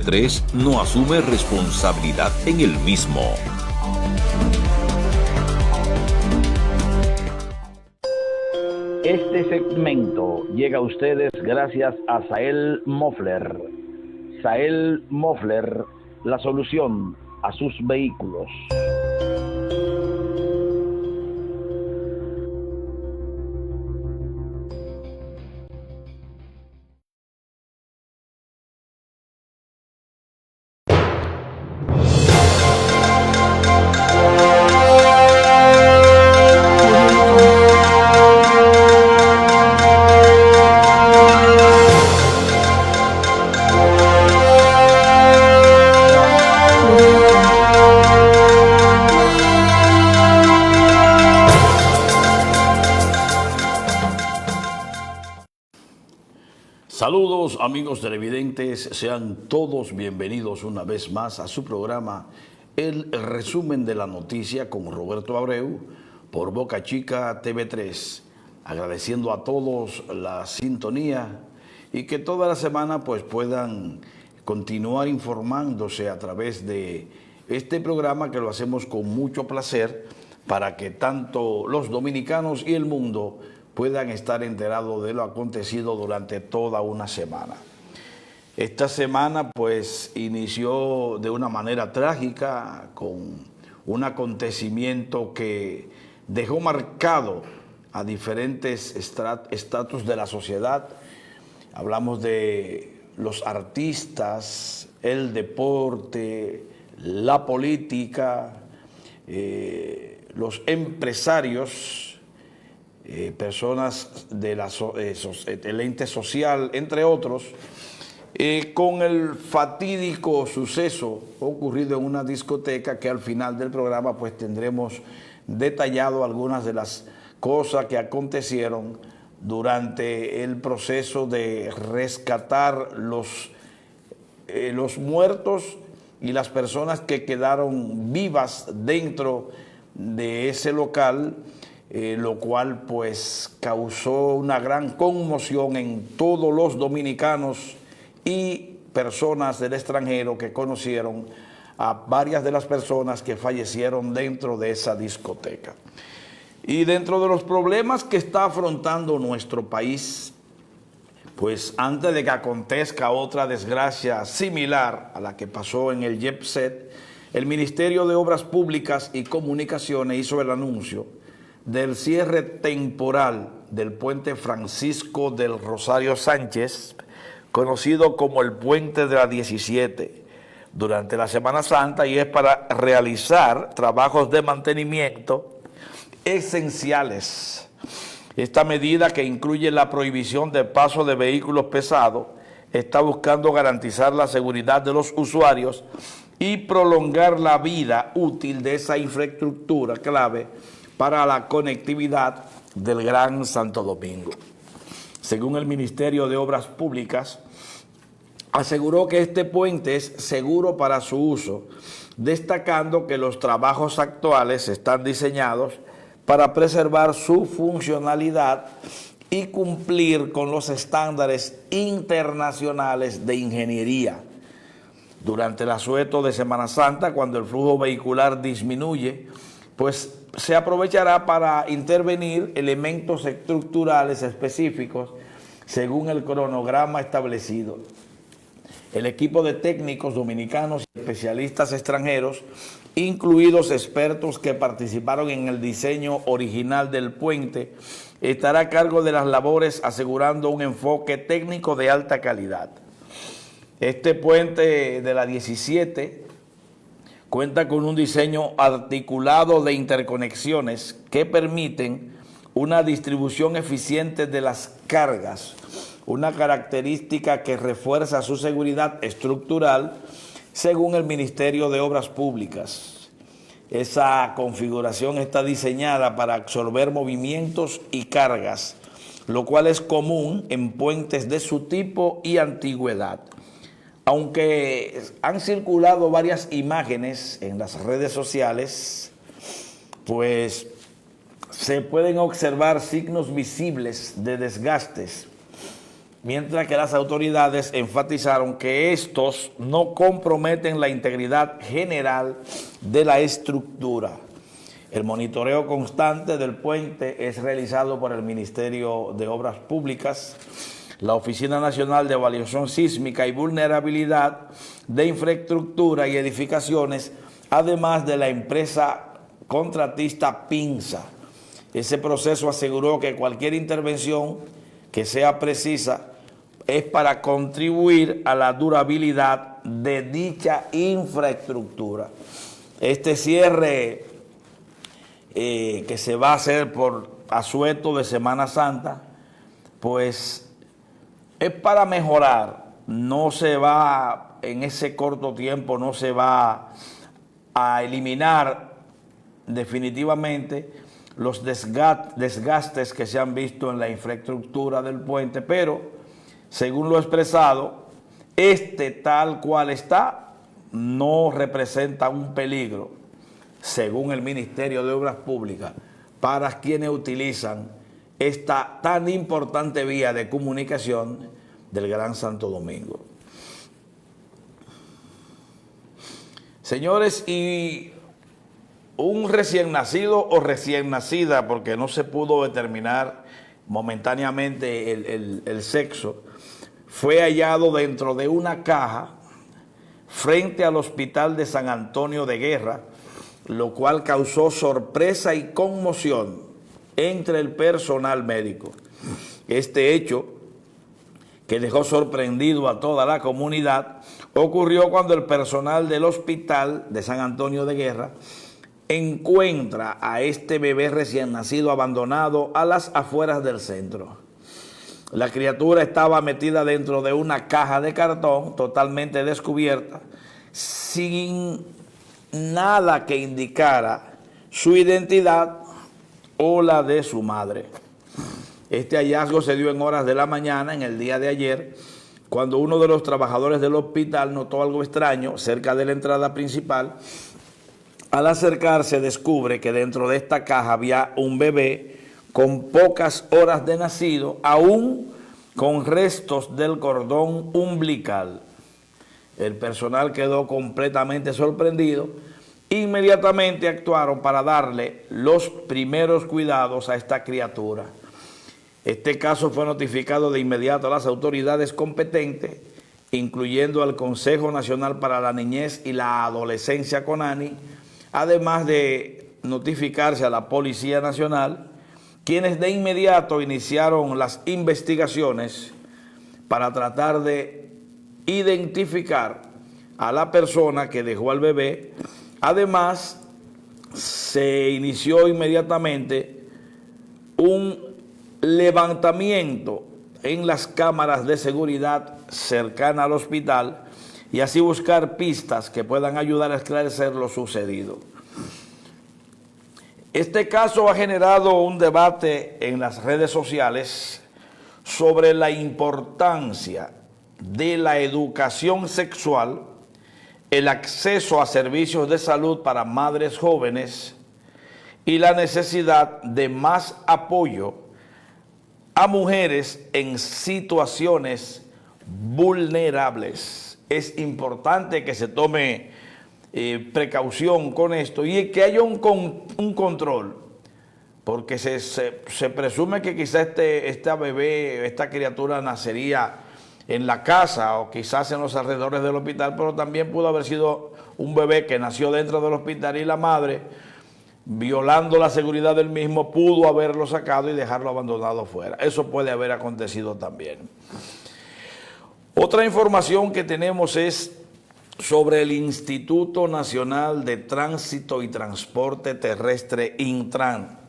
TV3 no asume responsabilidad en el mismo. Este segmento llega a ustedes gracias a Sahel Mofler. Sahel Mofler, la solución a sus vehículos. Saludos amigos televidentes, sean todos bienvenidos una vez más a su programa El Resumen de la Noticia con Roberto Abreu por Boca Chica TV3. Agradeciendo a todos la sintonía y que toda la semana pues puedan continuar informándose a través de este programa que lo hacemos con mucho placer para que tanto los dominicanos y el mundo puedan estar enterados de lo acontecido durante toda una semana. Esta semana pues inició de una manera trágica con un acontecimiento que dejó marcado a diferentes estratos de la sociedad. Hablamos de los artistas, el deporte, la política, los empresarios, personas del ente social, entre otros, con el fatídico suceso ocurrido en una discoteca que al final del programa pues tendremos detallado algunas de las cosas que acontecieron durante el proceso de rescatar los muertos y las personas que quedaron vivas dentro de ese local, lo cual pues causó una gran conmoción en todos los dominicanos y personas del extranjero que conocieron a varias de las personas que fallecieron dentro de esa discoteca. Y dentro de los problemas que está afrontando nuestro país, pues antes de que acontezca otra desgracia similar a la que pasó en el Jet Set, el Ministerio de Obras Públicas y Comunicaciones hizo el anuncio del cierre temporal del puente Francisco del Rosario Sánchez, conocido como el puente de la 17, durante la Semana Santa, y es para realizar trabajos de mantenimiento esenciales. Esta medida, que incluye la prohibición de paso de vehículos pesados, está buscando garantizar la seguridad de los usuarios y prolongar la vida útil de esa infraestructura clave para la conectividad del Gran Santo Domingo. Según el Ministerio de Obras Públicas, aseguró que este puente es seguro para su uso, destacando que los trabajos actuales están diseñados para preservar su funcionalidad y cumplir con los estándares internacionales de ingeniería. Durante el asueto de Semana Santa, cuando el flujo vehicular disminuye, pues se aprovechará para intervenir elementos estructurales específicos según el cronograma establecido. El equipo de técnicos dominicanos y especialistas extranjeros, incluidos expertos que participaron en el diseño original del puente, estará a cargo de las labores, asegurando un enfoque técnico de alta calidad. Este puente de la 17 cuenta con un diseño articulado de interconexiones que permiten una distribución eficiente de las cargas, una característica que refuerza su seguridad estructural según el Ministerio de Obras Públicas. Esa configuración está diseñada para absorber movimientos y cargas, lo cual es común en puentes de su tipo y antigüedad. Aunque han circulado varias imágenes en las redes sociales, pues se pueden observar signos visibles de desgastes mientras que las autoridades enfatizaron que estos no comprometen la integridad general de la estructura. El monitoreo constante del puente es realizado por el Ministerio de Obras Públicas, la Oficina Nacional de Evaluación Sísmica y Vulnerabilidad de Infraestructura y Edificaciones, además de la empresa contratista Pinza. Ese proceso aseguró que cualquier intervención que sea precisa es para contribuir a la durabilidad de dicha infraestructura. Este cierre que se va a hacer por asueto de Semana Santa, pues es para mejorar. No se va, en ese corto tiempo, no se va a eliminar definitivamente los desgastes que se han visto en la infraestructura del puente, pero según lo expresado, tal cual está, no representa un peligro, según el Ministerio de Obras Públicas, para quienes utilizan esta tan importante vía de comunicación del Gran Santo Domingo. Señores, y un recién nacido o recién nacida, porque no se pudo determinar momentáneamente el sexo, fue hallado dentro de una caja frente al Hospital de San Antonio de Guerra, lo cual causó sorpresa y conmoción entre el personal médico. Este hecho, que dejó sorprendido a toda la comunidad, ocurrió cuando el personal del Hospital de San Antonio de Guerra encuentra a este bebé recién nacido abandonado a las afueras del centro. La criatura estaba metida dentro de una caja de cartón totalmente descubierta, sin nada que indicara su identidad o la de su madre. Este hallazgo se dio en horas de la mañana, en el día de ayer, cuando uno de los trabajadores del hospital notó algo extraño cerca de la entrada principal. Al acercarse descubre que dentro de esta caja había un bebé con pocas horas de nacido, aún con restos del cordón umbilical. El personal quedó completamente sorprendido. Inmediatamente actuaron para darle los primeros cuidados a esta criatura. Este caso fue notificado de inmediato a las autoridades competentes, incluyendo al Consejo Nacional para la Niñez y la Adolescencia, CONANI, además de notificarse a la Policía Nacional, quienes de inmediato iniciaron las investigaciones para tratar de identificar a la persona que dejó al bebé. Además, se inició inmediatamente un levantamiento en las cámaras de seguridad cercanas al hospital y así buscar pistas que puedan ayudar a esclarecer lo sucedido. Este caso ha generado un debate en las redes sociales sobre la importancia de la educación sexual, el acceso a servicios de salud para madres jóvenes y la necesidad de más apoyo a mujeres en situaciones vulnerables. Es importante que se tome precaución con esto y que haya un control, porque se presume que quizá esta bebé, esta criatura nacería en la casa o quizás en los alrededores del hospital, pero también pudo haber sido un bebé que nació dentro del hospital y la madre, violando la seguridad del mismo, pudo haberlo sacado y dejarlo abandonado fuera. Eso puede haber acontecido también. Otra información que tenemos es sobre el Instituto Nacional de Tránsito y Transporte Terrestre, Intran,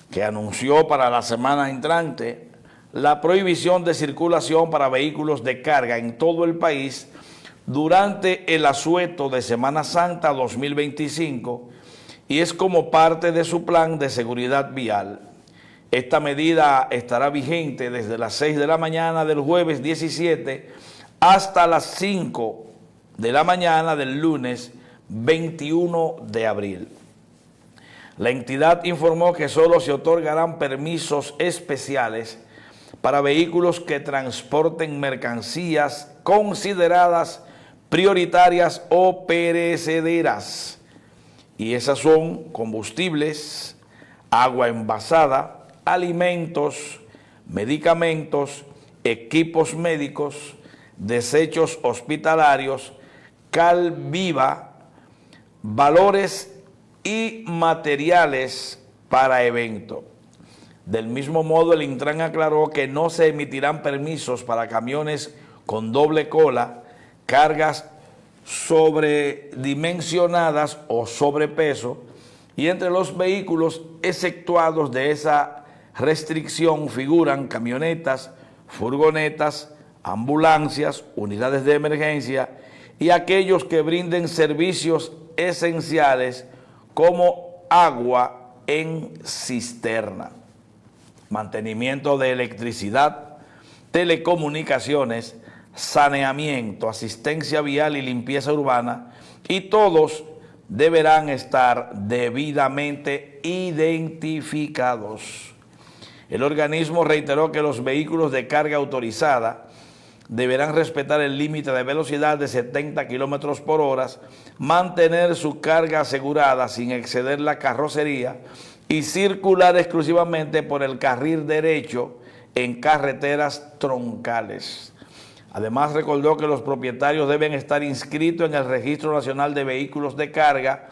que anunció para la semana entrante la prohibición de circulación para vehículos de carga en todo el país durante el asueto de Semana Santa 2025 y es como parte de su plan de seguridad vial. Esta medida estará vigente desde las 6 de la mañana del jueves 17 hasta las 5 de la mañana del lunes 21 de abril. La entidad informó que solo se otorgarán permisos especiales para vehículos que transporten mercancías consideradas prioritarias o perecederas. Y esas son combustibles, agua envasada, alimentos, medicamentos, equipos médicos, desechos hospitalarios, cal viva, valores y materiales para evento. Del mismo modo, el Intran aclaró que no se emitirán permisos para camiones con doble cola, cargas sobredimensionadas o sobrepeso, y entre los vehículos exceptuados de esa restricción figuran camionetas, furgonetas, ambulancias, unidades de emergencia y aquellos que brinden servicios esenciales como agua en cisterna, mantenimiento de electricidad, telecomunicaciones, saneamiento, asistencia vial y limpieza urbana, y todos deberán estar debidamente identificados. El organismo reiteró que los vehículos de carga autorizada deberán respetar el límite de velocidad de 70 kilómetros por hora, mantener su carga asegurada sin exceder la carrocería y circular exclusivamente por el carril derecho en carreteras troncales. Además, recordó que los propietarios deben estar inscritos en el Registro Nacional de Vehículos de Carga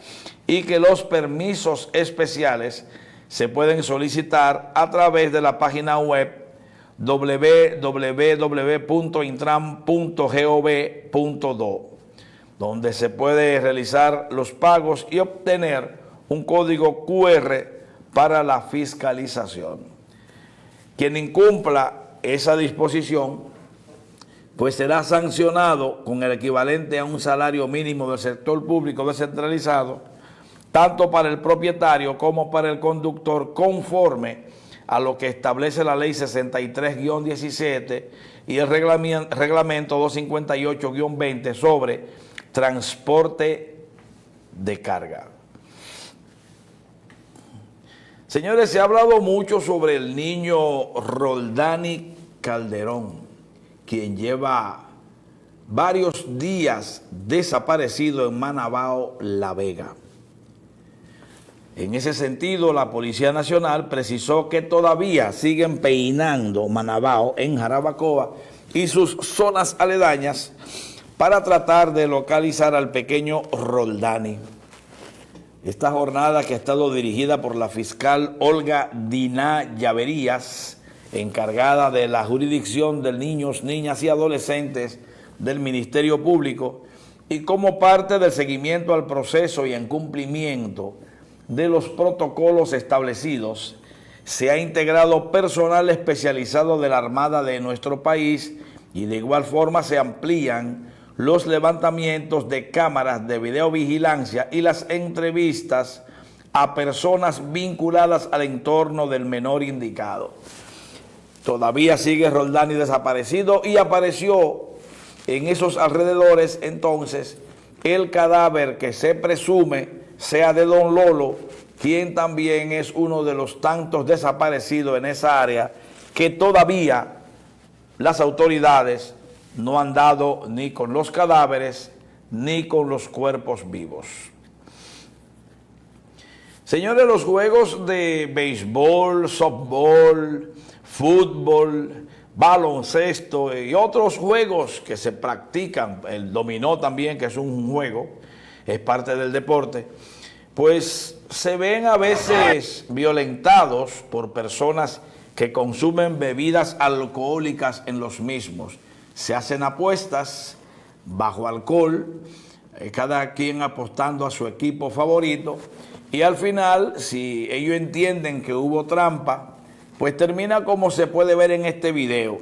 y que los permisos especiales se pueden solicitar a través de la página web www.intran.gov.do, donde se puede realizar los pagos y obtener un código QR para la fiscalización. Quien incumpla esa disposición, pues será sancionado con el equivalente a un salario mínimo del sector público descentralizado, tanto para el propietario como para el conductor, conforme a lo que establece la Ley 63-17 y el Reglamento 258-20 sobre transporte de carga. Señores, se ha hablado mucho sobre el niño Roldani Calderón, quien lleva varios días desaparecido en Manabao, La Vega. En ese sentido, la Policía Nacional precisó que todavía siguen peinando Manabao en Jarabacoa y sus zonas aledañas para tratar de localizar al pequeño Roldani. Esta jornada, que ha estado dirigida por la fiscal Olga Diná Llaverías, encargada de la jurisdicción de niños, niñas y adolescentes del Ministerio Público, y como parte del seguimiento al proceso y en cumplimiento de los protocolos establecidos, se ha integrado personal especializado de la Armada de nuestro país y de igual forma se amplían los levantamientos de cámaras de videovigilancia y las entrevistas a personas vinculadas al entorno del menor indicado. Todavía sigue Roldani desaparecido y apareció en esos alrededores entonces el cadáver que se presume sea de don Lolo, quien también es uno de los tantos desaparecidos en esa área que todavía las autoridades no han dado ni con los cadáveres ni con los cuerpos vivos. Señores, los juegos de béisbol, softball, fútbol, baloncesto y otros juegos que se practican, el dominó también, que es un juego, es parte del deporte, pues se ven a veces violentados por personas que consumen bebidas alcohólicas en los mismos. Se hacen apuestas bajo alcohol, cada quien apostando a su equipo favorito, y al final, si ellos entienden que hubo trampa, pues termina como se puede ver en este video.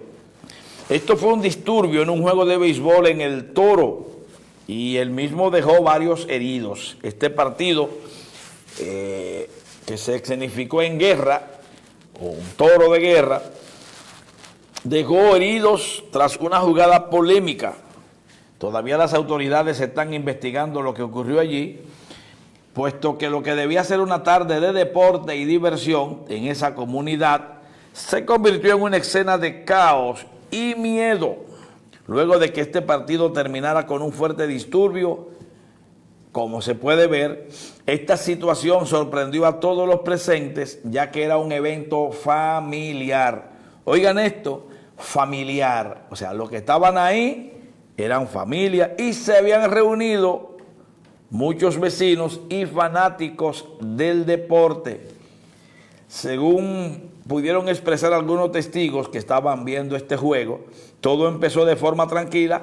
Esto fue un disturbio en un juego de béisbol en El Toro, y el mismo dejó varios heridos. Este partido, que se escenificó en guerra, o un toro de guerra, dejó heridos tras una jugada polémica. Todavía las autoridades están investigando lo que ocurrió allí, puesto que lo que debía ser una tarde de deporte y diversión en esa comunidad se convirtió en una escena de caos y miedo luego de que este partido terminara con un fuerte disturbio. Como se puede ver, esta situación sorprendió a todos los presentes, ya que era un evento familiar. Oigan esto, familiar. O sea, los que estaban ahí eran familia y se habían reunido muchos vecinos y fanáticos del deporte. Según pudieron expresar algunos testigos que estaban viendo este juego, todo empezó de forma tranquila,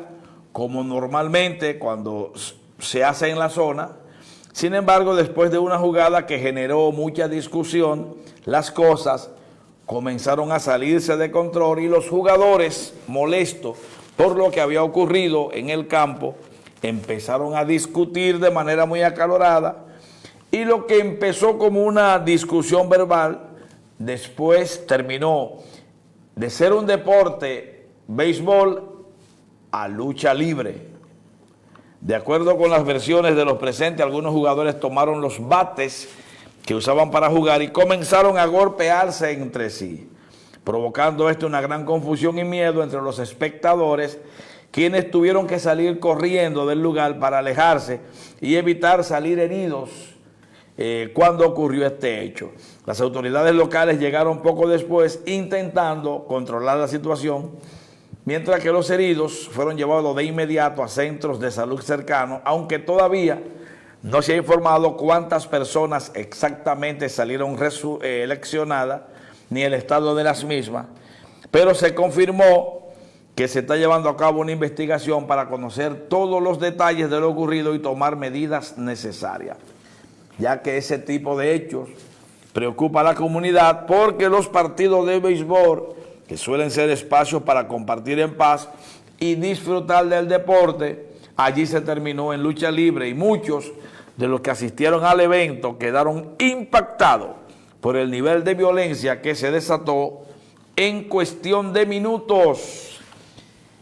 como normalmente cuando se hace en la zona. Sin embargo, después de una jugada que generó mucha discusión, las cosas comenzaron a salirse de control y los jugadores, molestos por lo que había ocurrido en el campo, empezaron a discutir de manera muy acalorada, y lo que empezó como una discusión verbal, después terminó de ser un deporte, béisbol, a lucha libre. De acuerdo con las versiones de los presentes, algunos jugadores tomaron los bates que usaban para jugar y comenzaron a golpearse entre sí, provocando esto una gran confusión y miedo entre los espectadores, quienes tuvieron que salir corriendo del lugar para alejarse y evitar salir heridos cuando ocurrió este hecho. Las autoridades locales llegaron poco después intentando controlar la situación, mientras que los heridos fueron llevados de inmediato a centros de salud cercanos, aunque todavía no se ha informado cuántas personas exactamente salieron seleccionadas ni el estado de las mismas, pero se confirmó que se está llevando a cabo una investigación para conocer todos los detalles de lo ocurrido y tomar medidas necesarias, ya que ese tipo de hechos preocupa a la comunidad, porque los partidos de béisbol, que suelen ser espacios para compartir en paz y disfrutar del deporte, allí se terminó en lucha libre, y muchos de los que asistieron al evento quedaron impactados por el nivel de violencia que se desató en cuestión de minutos.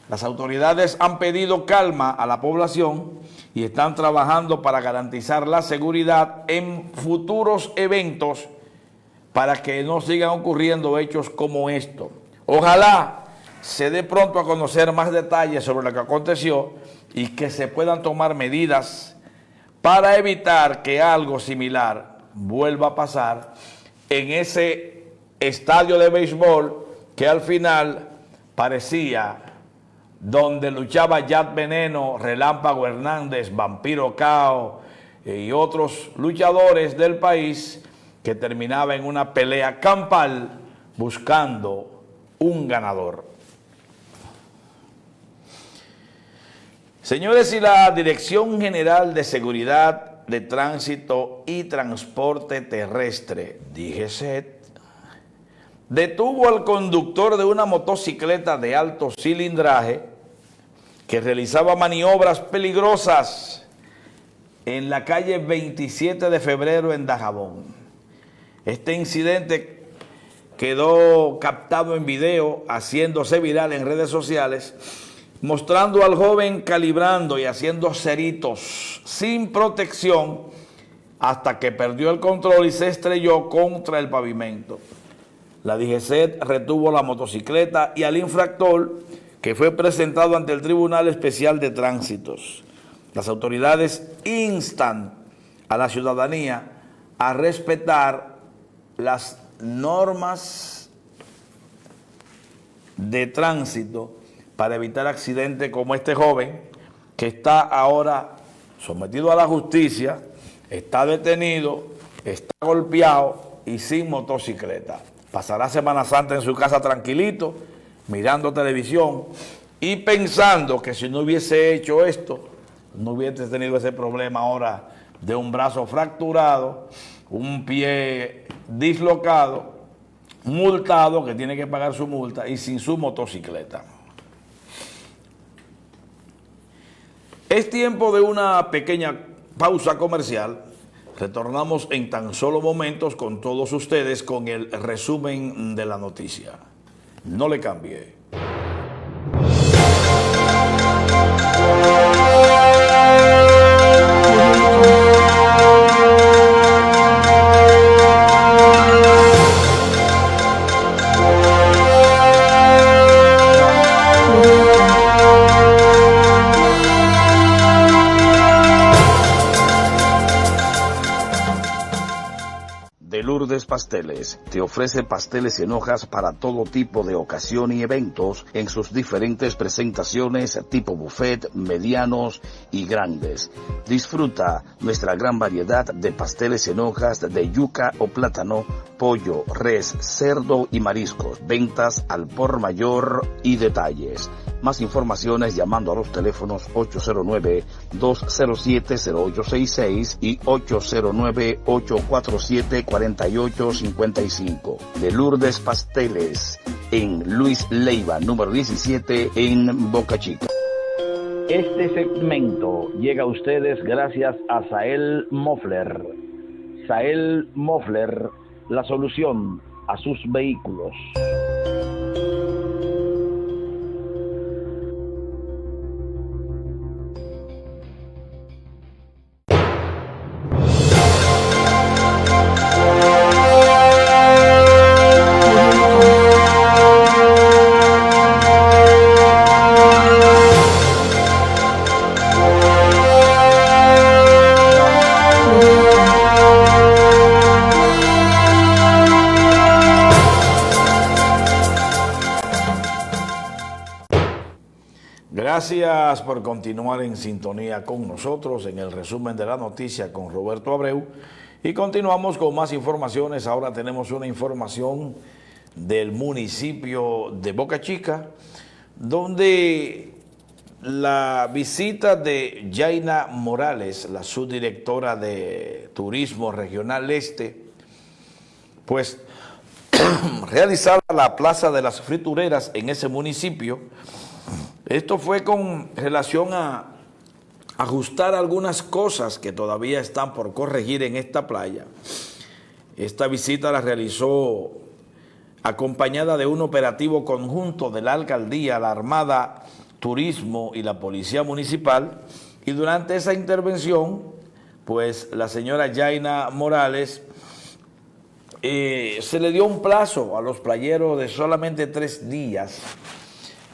Las autoridades han pedido calma a la población y están trabajando para garantizar la seguridad en futuros eventos para que no sigan ocurriendo hechos como estos. Ojalá se dé pronto a conocer más detalles sobre lo que aconteció y que se puedan tomar medidas para evitar que algo similar vuelva a pasar en ese estadio de béisbol que al final parecía donde luchaba Yad Veneno, Relámpago Hernández, Vampiro Cao y otros luchadores del país, que terminaba en una pelea campal buscando un ganador. Señores, y la Dirección General de Seguridad de Tránsito y Transporte Terrestre, DGCET, detuvo al conductor de una motocicleta de alto cilindraje que realizaba maniobras peligrosas en la calle 27 de febrero en Dajabón. Este incidente quedó captado en video, haciéndose viral en redes sociales, mostrando al joven calibrando y haciendo ceritos sin protección hasta que perdió el control y se estrelló contra el pavimento. La DGCET retuvo la motocicleta y al infractor, que fue presentado ante el Tribunal Especial de Tránsitos. Las autoridades instan a la ciudadanía a respetar las normas de tránsito para evitar accidentes como este joven, que está ahora sometido a la justicia, está detenido, está golpeado y sin motocicleta. Pasará Semana Santa en su casa tranquilito, mirando televisión y pensando que si no hubiese hecho esto, no hubiese tenido ese problema ahora de un brazo fracturado, un pie dislocado, multado, que tiene que pagar su multa y sin su motocicleta. Es tiempo de una pequeña pausa comercial. Retornamos en tan solo momentos con todos ustedes con el resumen de la noticia. No le cambie. de Lourdes Pasteles te ofrece pasteles en hojas para todo tipo de ocasión y eventos en sus diferentes presentaciones tipo buffet, medianos y grandes. Disfruta nuestra gran variedad de pasteles en hojas de yuca o plátano, pollo, res, cerdo y mariscos. Ventas al por mayor y detalles. Más informaciones llamando a los teléfonos 809-207-0866 y 809-847-4855. De Lourdes Pasteles, en Luis Leiva, número 17, en Boca Chica. Este segmento llega a ustedes gracias a Sael Mofler. Sael Mofler, la solución a sus vehículos. Gracias por continuar en sintonía con nosotros en el resumen de la noticia con Roberto Abreu. Y continuamos con más informaciones. Ahora tenemos una información del municipio de Boca Chica, donde la visita de Yaina Morales, la subdirectora de Turismo Regional Este, pues realizada la Plaza de las Fritureras en ese municipio. Esto fue con relación a ajustar algunas cosas que todavía están por corregir en esta playa. Esta visita la realizó acompañada de un operativo conjunto de la Alcaldía, la Armada, Turismo y la Policía Municipal. Y durante esa intervención, pues la señora Yaina Morales se le dio un plazo a los playeros de solamente 3 días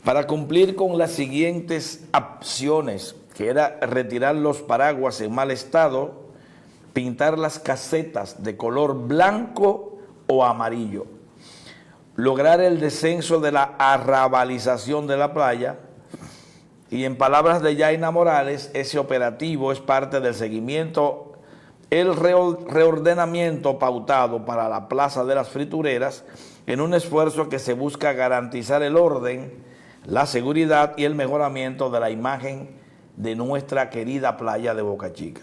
para cumplir con las siguientes acciones, que era retirar los paraguas en mal estado, pintar las casetas de color blanco o amarillo, lograr el descenso de la arrabalización de la playa. Y en palabras de Yaina Morales, ese operativo es parte del seguimiento, el reordenamiento pautado para la Plaza de las Fritureras, en un esfuerzo que se busca garantizar el orden, la seguridad y el mejoramiento de la imagen de nuestra querida playa de Boca Chica.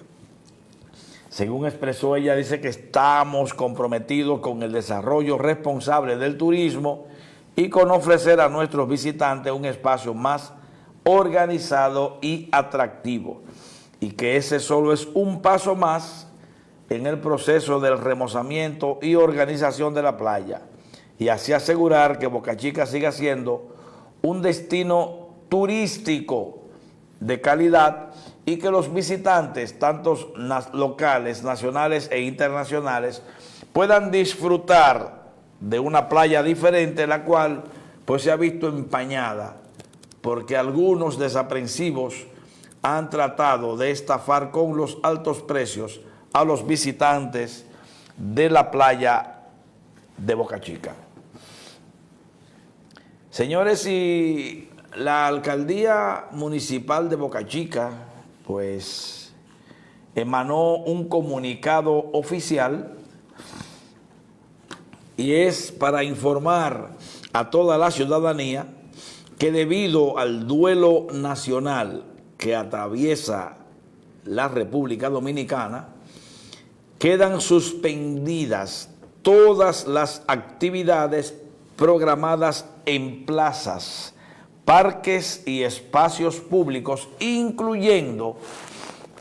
Según expresó ella, dice que estamos comprometidos con el desarrollo responsable del turismo y con ofrecer a nuestros visitantes un espacio más organizado y atractivo, y que ese solo es un paso más en el proceso del remozamiento y organización de la playa, y así asegurar que Boca Chica siga siendo un destino turístico de calidad y que los visitantes, tantos locales, nacionales e internacionales, puedan disfrutar de una playa diferente, la cual pues se ha visto empañada porque algunos desaprensivos han tratado de estafar con los altos precios a los visitantes de la playa de Boca Chica. Señores, y la Alcaldía Municipal de Boca Chica, pues, emanó un comunicado oficial y es para informar a toda la ciudadanía que debido al duelo nacional que atraviesa la República Dominicana, quedan suspendidas todas las actividades programadas en plazas, parques y espacios públicos, incluyendo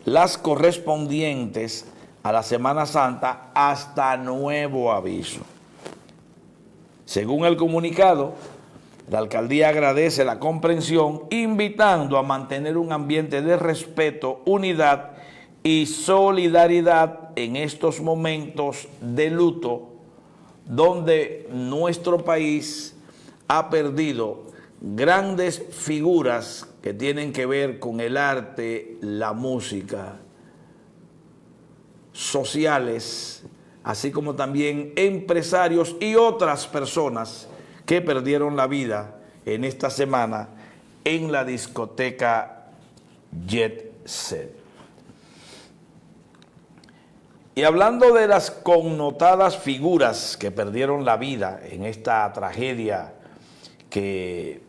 las correspondientes a la Semana Santa hasta nuevo aviso. Según el comunicado, la alcaldía agradece la comprensión, invitando a mantener un ambiente de respeto, unidad y solidaridad en estos momentos de luto, donde nuestro país ha perdido grandes figuras que tienen que ver con el arte, la música, sociales, así como también empresarios y otras personas que perdieron la vida en esta semana en la discoteca Jet Set. Y hablando de las connotadas figuras que perdieron la vida en esta tragedia que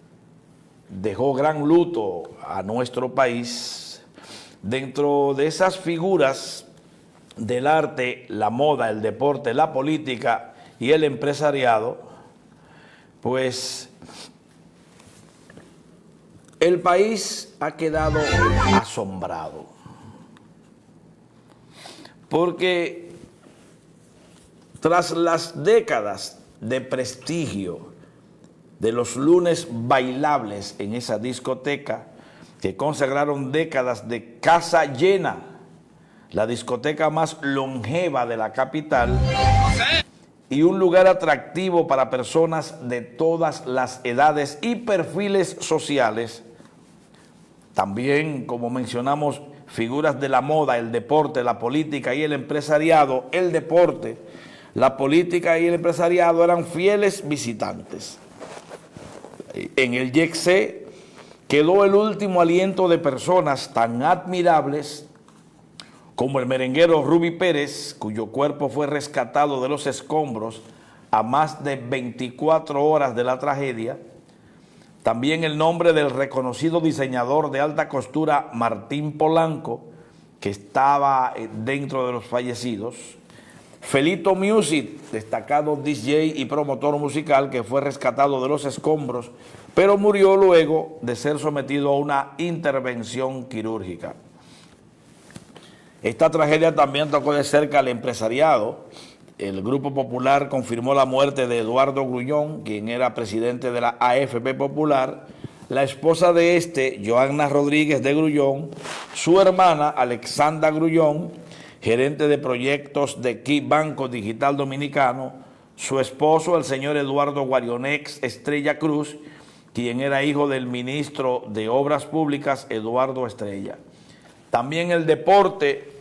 dejó gran luto a nuestro país, dentro de esas figuras del arte, la moda, el deporte, la política y el empresariado, pues el país ha quedado asombrado. Porque tras las décadas de prestigio de los lunes bailables en esa discoteca, que consagraron décadas de casa llena, la discoteca más longeva de la capital y un lugar atractivo para personas de todas las edades y perfiles sociales, también, como mencionamos, figuras de la moda, el deporte, la política y el empresariado. El deporte, la política y el empresariado eran fieles visitantes. En el Jet Set quedó el último aliento de personas tan admirables como el merenguero Ruby Pérez, cuyo cuerpo fue rescatado de los escombros a más de 24 horas de la tragedia. También el nombre del reconocido diseñador de alta costura Martín Polanco, que estaba dentro de los fallecidos. Felito Music, destacado DJ y promotor musical, que fue rescatado de los escombros, pero murió luego de ser sometido a una intervención quirúrgica. Esta tragedia también tocó de cerca al empresariado. El Grupo Popular confirmó la muerte de Eduardo Grullón, quien era presidente de la AFP Popular, la esposa de este, Joanna Rodríguez de Grullón, su hermana, Alexandra Grullón, gerente de proyectos de Key Banco Digital Dominicano, su esposo, el señor Eduardo Guarionex Estrella Cruz, quien era hijo del ministro de Obras Públicas, Eduardo Estrella. También el deporte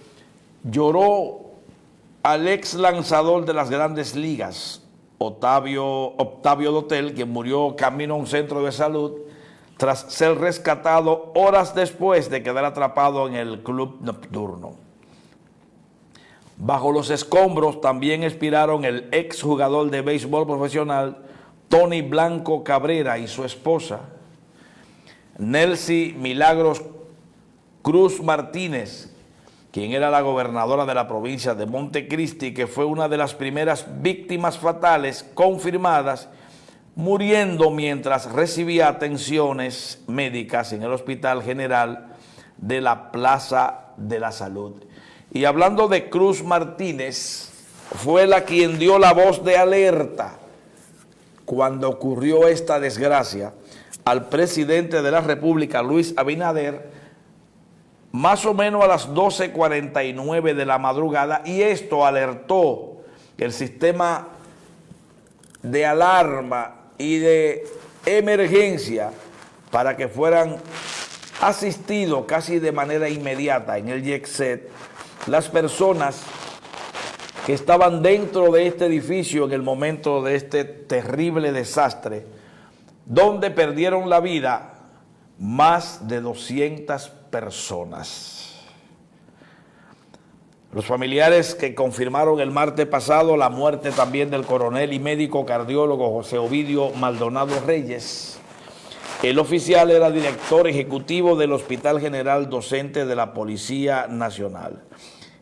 lloró al ex lanzador de las Grandes Ligas, Octavio Dotel, quien murió camino a un centro de salud tras ser rescatado horas después de quedar atrapado en el club nocturno. Bajo los escombros también expiraron el ex jugador de béisbol profesional Tony Blanco Cabrera y su esposa, Nelcy Milagros Cruz Martínez, quien era la gobernadora de la provincia de Montecristi, que fue una de las primeras víctimas fatales confirmadas, muriendo mientras recibía atenciones médicas en el Hospital General de la Plaza de la Salud. Y hablando de Cruz Martínez, fue la quien dio la voz de alerta cuando ocurrió esta desgracia al presidente de la República, Luis Abinader, más o menos a las 12:49 de la madrugada, y esto alertó el sistema de alarma y de emergencia para que fueran asistidos casi de manera inmediata en el Jet Set las personas que estaban dentro de este edificio en el momento de este terrible desastre, donde perdieron la vida más de 200 personas. Los familiares que confirmaron el martes pasado la muerte también del coronel y médico cardiólogo José Ovidio Maldonado Reyes. El oficial era director ejecutivo del Hospital General Docente de la Policía Nacional.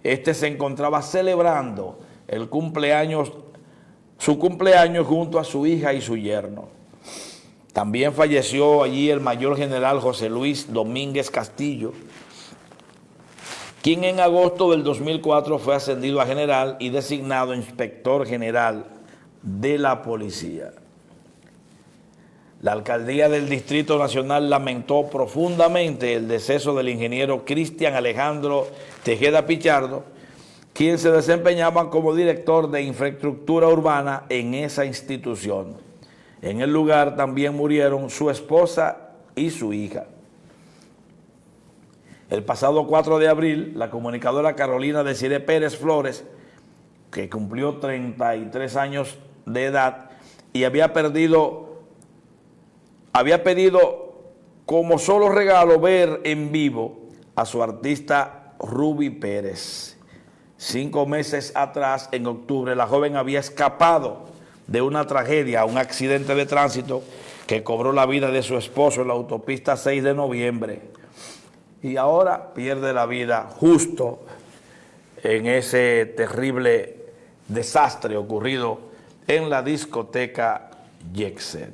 Este se encontraba celebrando su cumpleaños junto a su hija y su yerno. También falleció allí el mayor general José Luis Domínguez Castillo, quien en agosto del 2004 fue ascendido a general y designado inspector general de la policía. La alcaldía del Distrito Nacional lamentó profundamente el deceso del ingeniero Cristian Alejandro Tejeda Pichardo, quien se desempeñaba como director de infraestructura urbana en esa institución. En el lugar también murieron su esposa y su hija. El pasado 4 de abril, la comunicadora Carolina Desiree Pérez Flores que cumplió 33 años de edad y había pedido como solo regalo ver en vivo a su artista Ruby Pérez. 5 meses atrás, en octubre, la joven había escapado de una tragedia, un accidente de tránsito que cobró la vida de su esposo en la autopista 6 de noviembre. Y ahora pierde la vida justo en ese terrible desastre ocurrido en la discoteca Jet Set.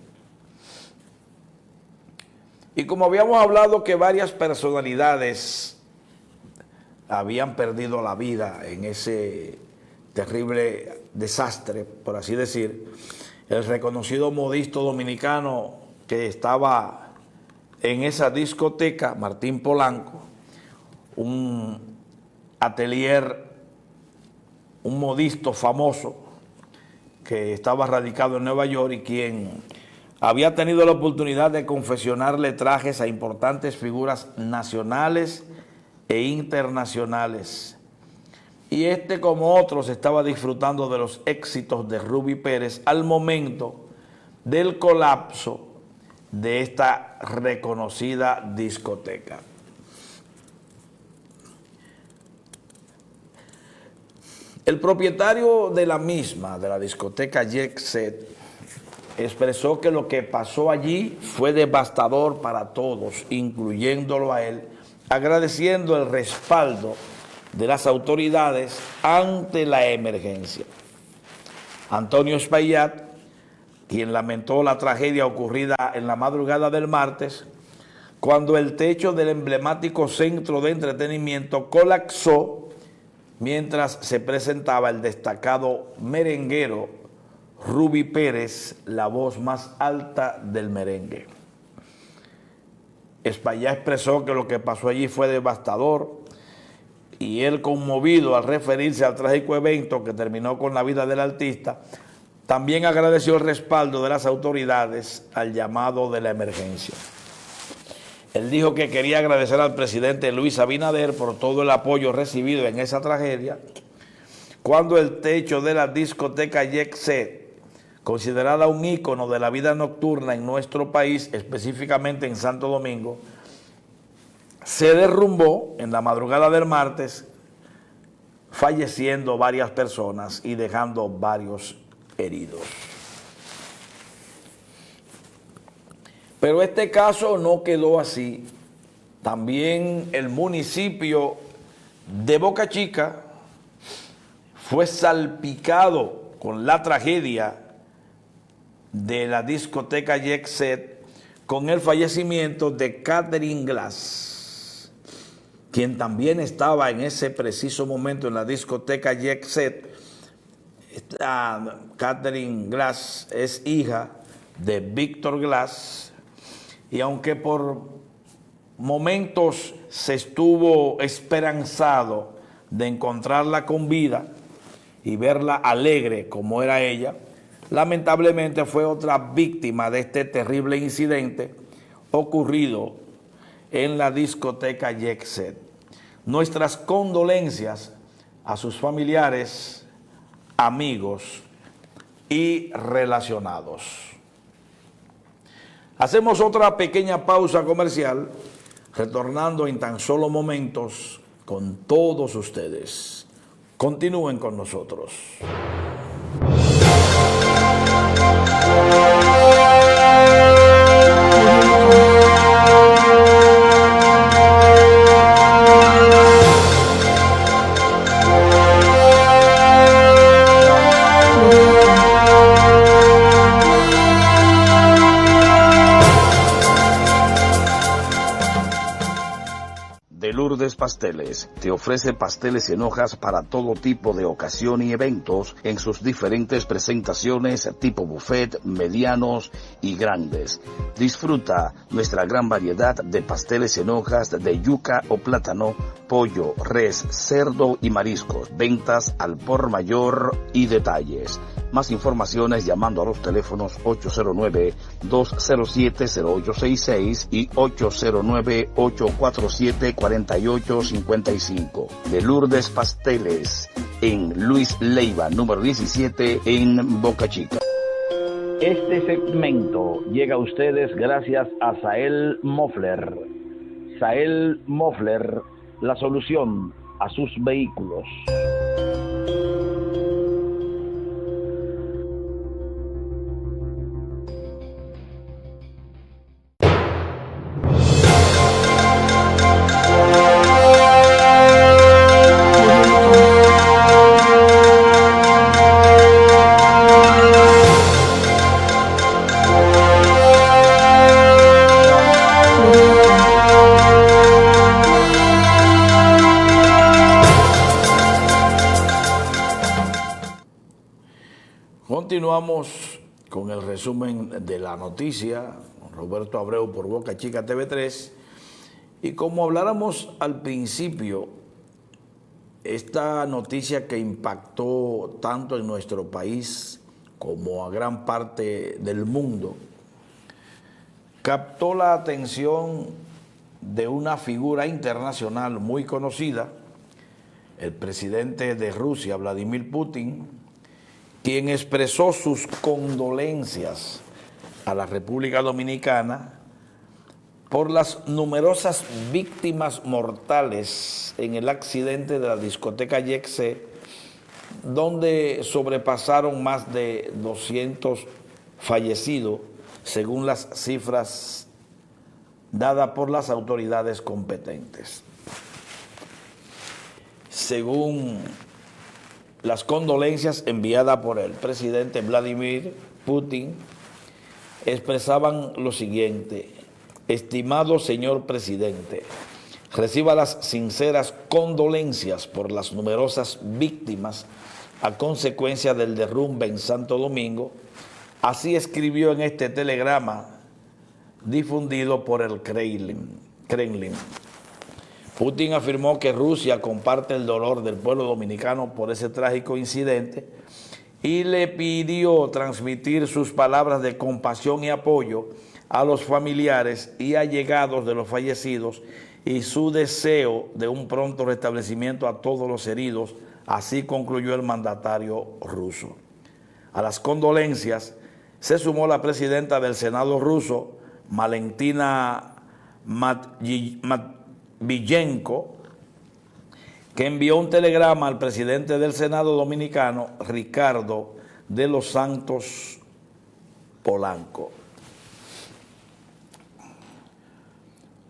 Y como habíamos hablado que varias personalidades habían perdido la vida en ese terrible desastre, por así decir, el reconocido modisto dominicano que estaba en esa discoteca, Martín Polanco, un atelier, un modisto famoso que estaba radicado en Nueva York y quien había tenido la oportunidad de confeccionarle trajes a importantes figuras nacionales e internacionales. Y como otros, estaba disfrutando de los éxitos de Ruby Pérez al momento del colapso de esta reconocida discoteca. El propietario de la misma, de la discoteca Jet Set, expresó que lo que pasó allí fue devastador para todos, incluyéndolo a él, agradeciendo el respaldo de las autoridades ante la emergencia. Antonio Espaillat, quien lamentó la tragedia ocurrida en la madrugada del martes, cuando el techo del emblemático centro de entretenimiento colapsó mientras se presentaba el destacado merenguero Ruby Pérez, la voz más alta del merengue. Espaillat expresó que lo que pasó allí fue devastador y él, conmovido al referirse al trágico evento que terminó con la vida del artista, también agradeció el respaldo de las autoridades al llamado de la emergencia. Él dijo que quería agradecer al presidente Luis Abinader por todo el apoyo recibido en esa tragedia, cuando el techo de la discoteca Jet Set, considerada un ícono de la vida nocturna en nuestro país, específicamente en Santo Domingo, se derrumbó en la madrugada del martes, falleciendo varias personas y dejando varios heridos. Pero este caso no quedó así. También el municipio de Boca Chica fue salpicado con la tragedia de la discoteca Jet Set, con el fallecimiento de Catherine Glass, quien también estaba en ese preciso momento en la discoteca Jet Set. Catherine Glass es hija de Víctor Glass, y aunque por momentos se estuvo esperanzado de encontrarla con vida y verla alegre como era ella, lamentablemente fue otra víctima de este terrible incidente ocurrido en la discoteca Jet Set. Nuestras condolencias a sus familiares, amigos y relacionados. Hacemos otra pequeña pausa comercial, retornando en tan solo momentos con todos ustedes. Continúen con nosotros. Lourdes Pasteles te ofrece pasteles en hojas para todo tipo de ocasión y eventos en sus diferentes presentaciones tipo buffet, medianos y grandes. Disfruta nuestra gran variedad de pasteles en hojas de yuca o plátano, pollo, res, cerdo y mariscos. Ventas al por mayor y detalles. Más informaciones llamando a los teléfonos 809-207-0866 y 809-847-4855. De Lourdes Pasteles, en Luis Leiva, número 17, en Boca Chica. Este segmento llega a ustedes gracias a Sahel Mofler. Sahel Mofler, la solución a sus vehículos. Continuamos con el resumen de la noticia, con Roberto Abreu por Boca Chica TV3. Y como habláramos al principio, esta noticia que impactó tanto en nuestro país como a gran parte del mundo, captó la atención de una figura internacional muy conocida, el presidente de Rusia, Vladimir Putin, quien expresó sus condolencias a la República Dominicana por las numerosas víctimas mortales en el accidente de la discoteca YXE, donde sobrepasaron más de 200 fallecidos, según las cifras dadas por las autoridades competentes. Según las condolencias enviadas por el presidente Vladimir Putin, expresaban lo siguiente: estimado señor presidente, reciba las sinceras condolencias por las numerosas víctimas a consecuencia del derrumbe en Santo Domingo. Así escribió en este telegrama difundido por el Kremlin. Putin afirmó que Rusia comparte el dolor del pueblo dominicano por ese trágico incidente y le pidió transmitir sus palabras de compasión y apoyo a los familiares y allegados de los fallecidos y su deseo de un pronto restablecimiento a todos los heridos. Así concluyó el mandatario ruso. A las condolencias se sumó la presidenta del Senado ruso, Valentina Matviyenko, que envió un telegrama al presidente del Senado dominicano, Ricardo de los Santos Polanco.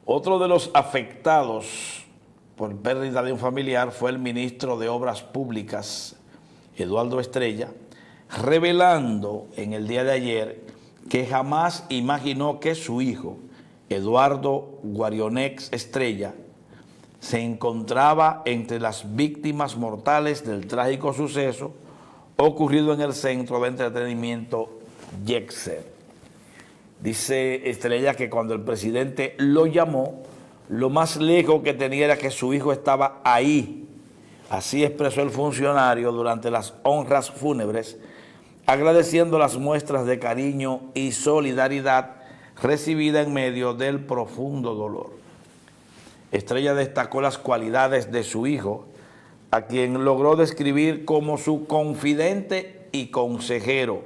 Otro de los afectados por pérdida de un familiar fue el ministro de Obras Públicas, Eduardo Estrella, revelando en el día de ayer que jamás imaginó que su hijo, Eduardo Guarionex Estrella, se encontraba entre las víctimas mortales del trágico suceso ocurrido en el centro de entretenimiento YXE. Dice Estrella que cuando el presidente lo llamó, lo más lejos que tenía era que su hijo estaba ahí. Así expresó el funcionario durante las honras fúnebres, agradeciendo las muestras de cariño y solidaridad recibida en medio del profundo dolor. Estrella destacó las cualidades de su hijo, a quien logró describir como su confidente y consejero,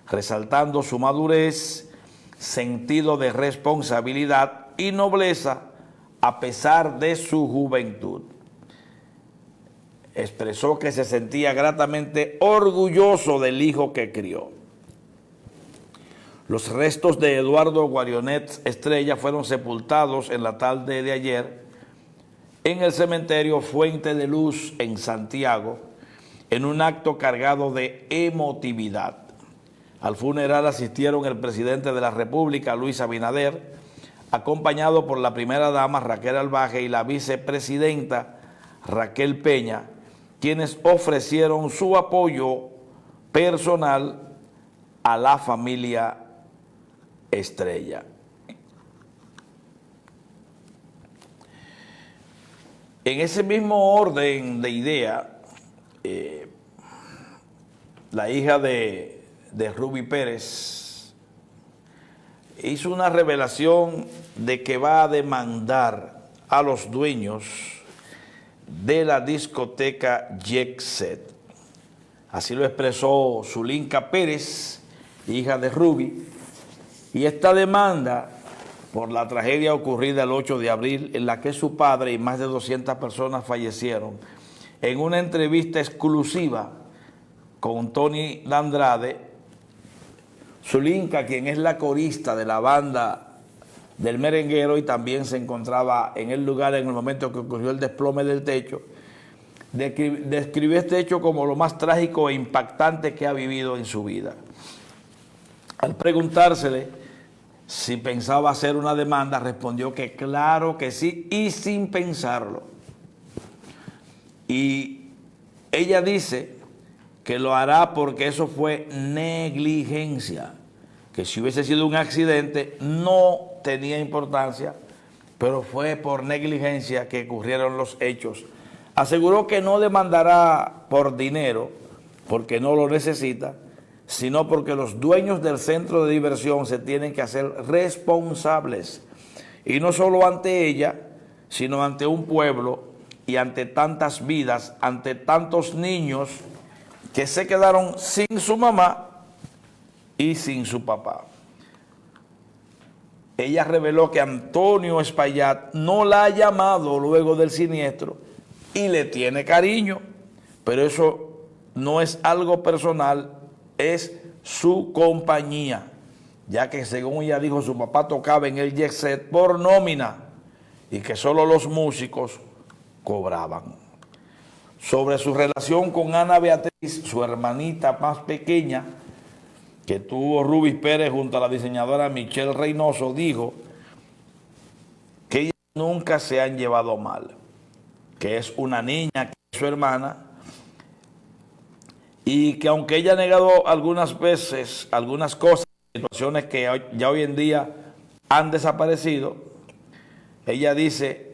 resaltando su madurez, sentido de responsabilidad y nobleza a pesar de su juventud. Expresó que se sentía gratamente orgulloso del hijo que crió. Los restos de Eduardo Guarionex Estrella fueron sepultados en la tarde de ayer en el cementerio Fuente de Luz en Santiago, en un acto cargado de emotividad. Al funeral asistieron el presidente de la República, Luis Abinader, acompañado por la primera dama Raquel Albaje y la vicepresidenta Raquel Peña, quienes ofrecieron su apoyo personal a la familia Estrella. En ese mismo orden de idea, la hija de Ruby Pérez hizo una revelación de que va a demandar a los dueños de la discoteca Jet Set. Así lo expresó Zulinka Pérez, hija de Ruby, y esta demanda por la tragedia ocurrida el 8 de abril, en la que su padre y más de 200 personas fallecieron, en una entrevista exclusiva con Tony Andrade, Zulinka, quien es la corista de la banda del merenguero y también se encontraba en el lugar en el momento que ocurrió el desplome del techo, describió este hecho como lo más trágico e impactante que ha vivido en su vida. Al preguntársele si pensaba hacer una demanda, respondió que claro que sí y sin pensarlo. Y ella dice que lo hará porque eso fue negligencia, que si hubiese sido un accidente no tenía importancia, pero fue por negligencia que ocurrieron los hechos. Aseguró que no demandará por dinero, porque no lo necesita, sino porque los dueños del centro de diversión se tienen que hacer responsables, y no solo ante ella, sino ante un pueblo y ante tantas vidas, ante tantos niños que se quedaron sin su mamá y sin su papá. Ella reveló que Antonio Espaillat no la ha llamado luego del siniestro y le tiene cariño, pero eso no es algo personal, es su compañía, ya que según ella dijo, su papá tocaba en el Jet Set por nómina y que solo los músicos cobraban. Sobre su relación con Ana Beatriz, su hermanita más pequeña, que tuvo Rubis Pérez junto a la diseñadora Michelle Reynoso, dijo que ellas nunca se han llevado mal, que es una niña, que es su hermana, y que aunque ella ha negado algunas veces algunas cosas, situaciones que ya hoy en día han desaparecido, ella dice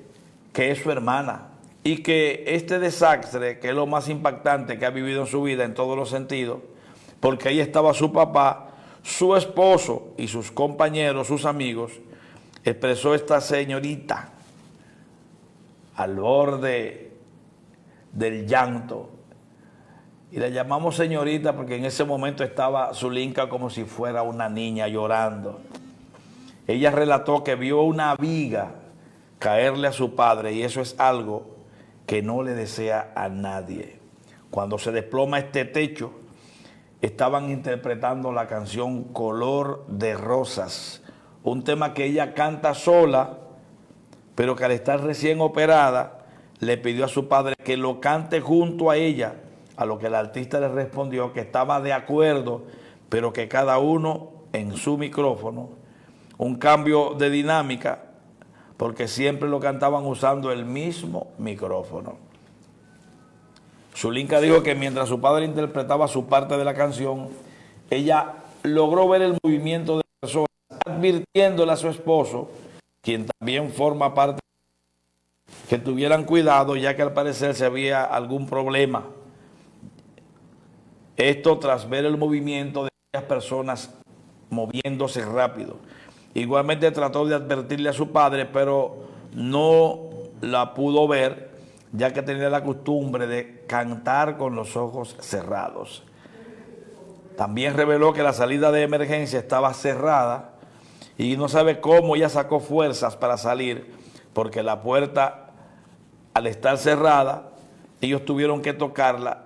que es su hermana y que este desastre, que es lo más impactante que ha vivido en su vida en todos los sentidos, porque ahí estaba su papá, su esposo y sus compañeros, sus amigos, expresó esta señorita al borde del llanto. Y la llamamos señorita porque en ese momento estaba Zulinka como si fuera una niña llorando. Ella relató que vio una viga caerle a su padre y eso es algo que no le desea a nadie. Cuando se desploma este techo, estaban interpretando la canción Color de Rosas, un tema que ella canta sola, pero que al estar recién operada, le pidió a su padre que lo cante junto a ella, a lo que el artista le respondió que estaba de acuerdo, pero que cada uno en su micrófono, un cambio de dinámica, porque siempre lo cantaban usando el mismo micrófono. Zulinka dijo que mientras su padre interpretaba su parte de la canción, ella logró ver el movimiento de personas, advirtiéndole a su esposo, quien también forma parte, que tuvieran cuidado, ya que al parecer se había algún problema. Esto tras ver el movimiento de aquellas personas moviéndose rápido. Igualmente trató de advertirle a su padre, pero no la pudo ver, ya que tenía la costumbre de cantar con los ojos cerrados. También reveló que la salida de emergencia estaba cerrada y no sabe cómo ella sacó fuerzas para salir, porque la puerta, al estar cerrada, ellos tuvieron que tocarla,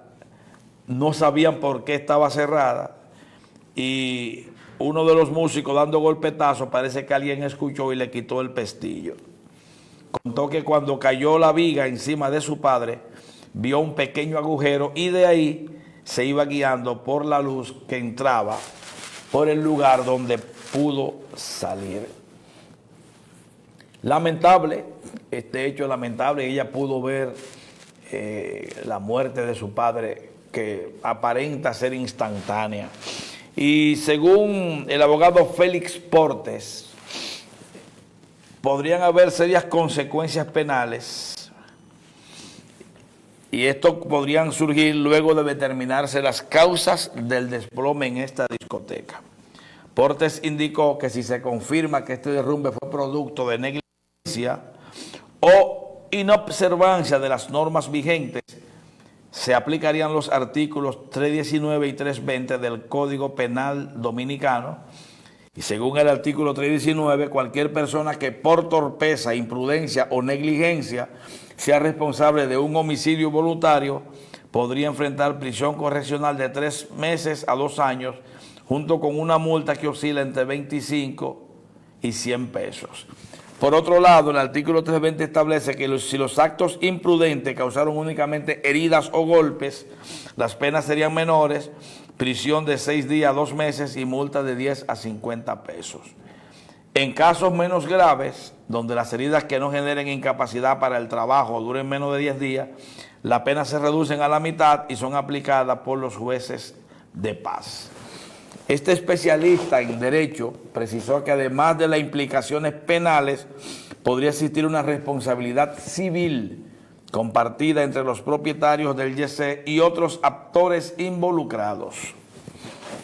no sabían por qué estaba cerrada, y uno de los músicos dando golpetazos, parece que alguien escuchó y le quitó el pestillo. Contó que cuando cayó la viga encima de su padre, vio un pequeño agujero y de ahí se iba guiando por la luz que entraba por el lugar donde pudo salir. Lamentable, este hecho lamentable, ella pudo ver la muerte de su padre, que aparenta ser instantánea. Y según el abogado Félix Portes, podrían haber serias consecuencias penales y esto podrían surgir luego de determinarse las causas del desplome en esta discoteca. Portes indicó que si se confirma que este derrumbe fue producto de negligencia o inobservancia de las normas vigentes, se aplicarían los artículos 319 y 320 del Código Penal Dominicano. Y según el artículo 319, cualquier persona que por torpeza, imprudencia o negligencia sea responsable de un homicidio voluntario podría enfrentar prisión correccional de 3 meses a 2 años, junto con una multa que oscila entre 25 y 100 pesos. Por otro lado, el artículo 320 establece que si los actos imprudentes causaron únicamente heridas o golpes, las penas serían menores, prisión de 6 días a 2 meses y multa de 10 a 50 pesos. En casos menos graves, donde las heridas que no generen incapacidad para el trabajo duren menos de 10 días, las penas se reducen a la mitad y son aplicadas por los jueces de paz. Este especialista en derecho precisó que además de las implicaciones penales, podría existir una responsabilidad civil compartida entre los propietarios del YC y otros actores involucrados.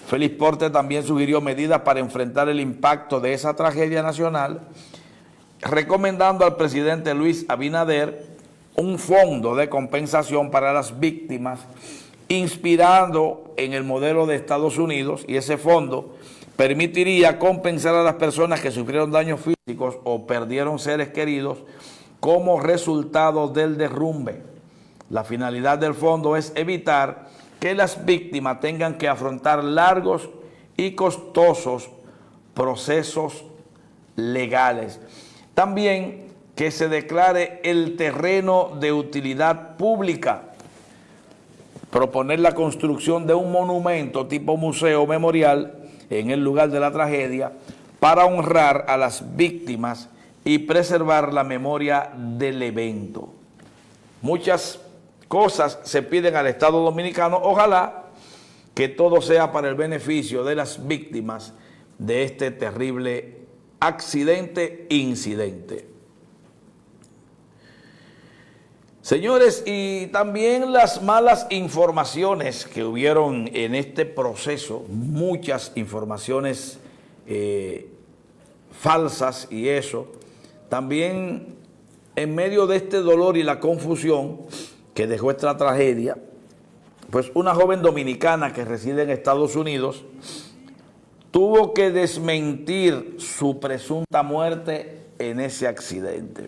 Félix Porte también sugirió medidas para enfrentar el impacto de esa tragedia nacional, recomendando al presidente Luis Abinader un fondo de compensación para las víctimas, inspirando en el modelo de Estados Unidos, y ese fondo permitiría compensar a las personas que sufrieron daños físicos o perdieron seres queridos como resultado del derrumbe. La finalidad del fondo es evitar que las víctimas tengan que afrontar largos y costosos procesos legales. También que se declare el terreno de utilidad pública, proponer la construcción de un monumento tipo museo memorial en el lugar de la tragedia para honrar a las víctimas y preservar la memoria del evento. Muchas cosas se piden al Estado Dominicano. Ojalá que todo sea para el beneficio de las víctimas de este terrible incidente. Señores, y también las malas informaciones que hubieron en este proceso, muchas informaciones falsas y eso, también en medio de este dolor y la confusión que dejó esta tragedia, pues una joven dominicana que reside en Estados Unidos tuvo que desmentir su presunta muerte en ese accidente.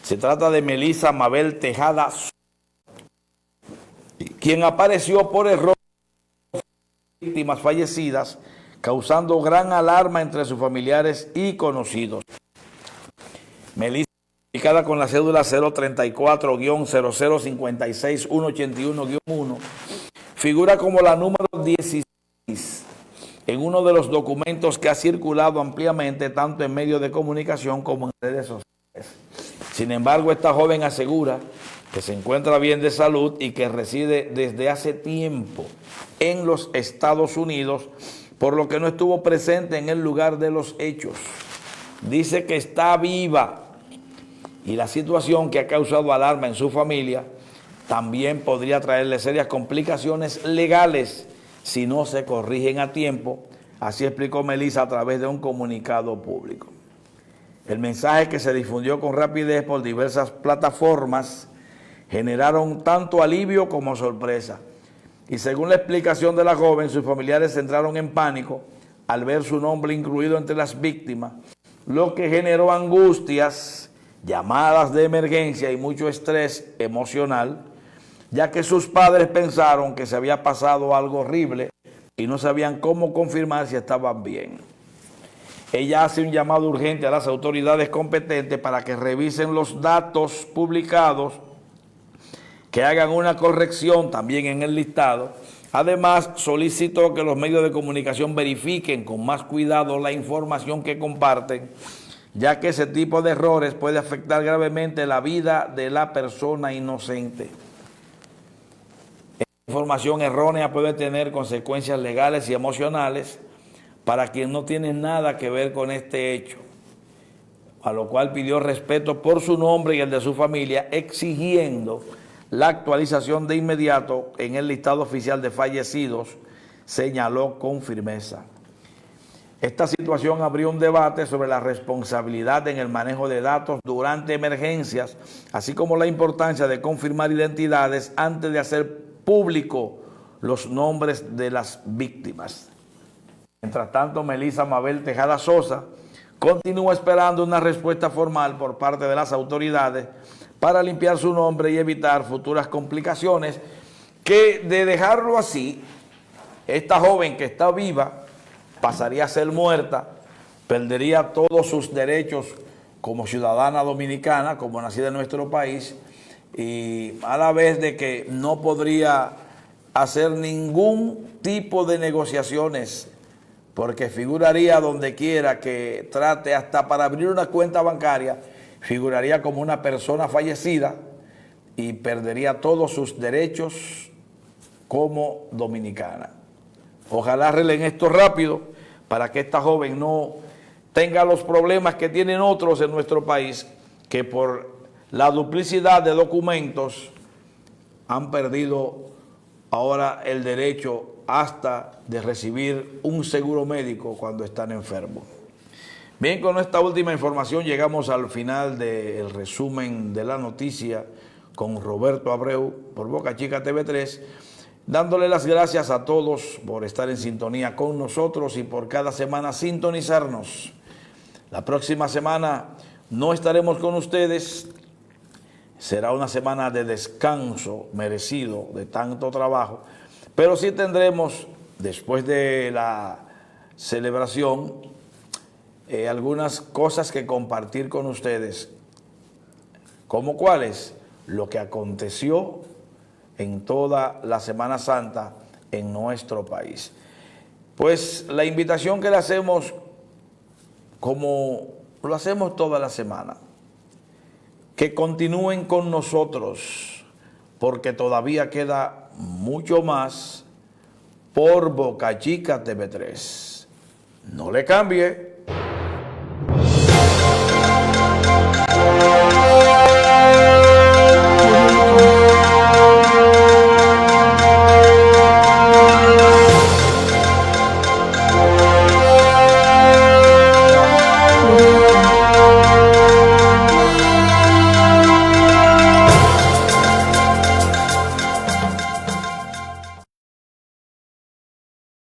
Se trata de Melissa Mabel Tejada, quien apareció por error víctimas fallecidas, causando gran alarma entre sus familiares y conocidos. Melissa, identificada con la cédula 034-0056181-1, figura como la número 16 en uno de los documentos que ha circulado ampliamente tanto en medios de comunicación como en redes sociales. Sin embargo, esta joven asegura que se encuentra bien de salud y que reside desde hace tiempo en los Estados Unidos, por lo que no estuvo presente en el lugar de los hechos. Dice que está viva y la situación, que ha causado alarma en su familia, también podría traerle serias complicaciones legales si no se corrigen a tiempo. Así explicó Melissa a través de un comunicado público. El mensaje, que se difundió con rapidez por diversas plataformas, generaron tanto alivio como sorpresa. Y según la explicación de la joven, sus familiares entraron en pánico al ver su nombre incluido entre las víctimas, lo que generó angustias, llamadas de emergencia y mucho estrés emocional, ya que sus padres pensaron que se había pasado algo horrible y no sabían cómo confirmar si estaban bien. Ella hace un llamado urgente a las autoridades competentes para que revisen los datos publicados, que hagan una corrección también en el listado. Además, solicitó que los medios de comunicación verifiquen con más cuidado la información que comparten, ya que ese tipo de errores puede afectar gravemente la vida de la persona inocente. Esta información errónea puede tener consecuencias legales y emocionales para quien no tiene nada que ver con este hecho, a lo cual pidió respeto por su nombre y el de su familia, exigiendo la actualización de inmediato en el listado oficial de fallecidos, señaló con firmeza. Esta situación abrió un debate sobre la responsabilidad en el manejo de datos durante emergencias, así como la importancia de confirmar identidades antes de hacer público los nombres de las víctimas. Mientras tanto, Melissa Mabel Tejada Sosa continúa esperando una respuesta formal por parte de las autoridades para limpiar su nombre y evitar futuras complicaciones que, de dejarlo así, esta joven que está viva pasaría a ser muerta, perdería todos sus derechos como ciudadana dominicana, como nacida en nuestro país, y a la vez de que no podría hacer ningún tipo de negociaciones, porque figuraría donde quiera que trate, hasta para abrir una cuenta bancaria, figuraría como una persona fallecida y perdería todos sus derechos como dominicana. Ojalá arreglen esto rápido para que esta joven no tenga los problemas que tienen otros en nuestro país, que por la duplicidad de documentos han perdido ahora el derecho hasta de recibir un seguro médico cuando están enfermos. Bien, con esta última información llegamos al final del resumen de la noticia con Roberto Abreu por Boca Chica TV3, dándole las gracias a todos por estar en sintonía con nosotros y por cada semana sintonizarnos. La próxima semana no estaremos con ustedes, será una semana de descanso merecido de tanto trabajo, pero sí tendremos, después de la celebración, algunas cosas que compartir con ustedes, como cuáles, lo que aconteció en toda la Semana Santa en nuestro país. Pues la invitación que le hacemos, como lo hacemos toda la semana, que continúen con nosotros, porque todavía queda mucho más por Boca Chica TV3. No le cambie.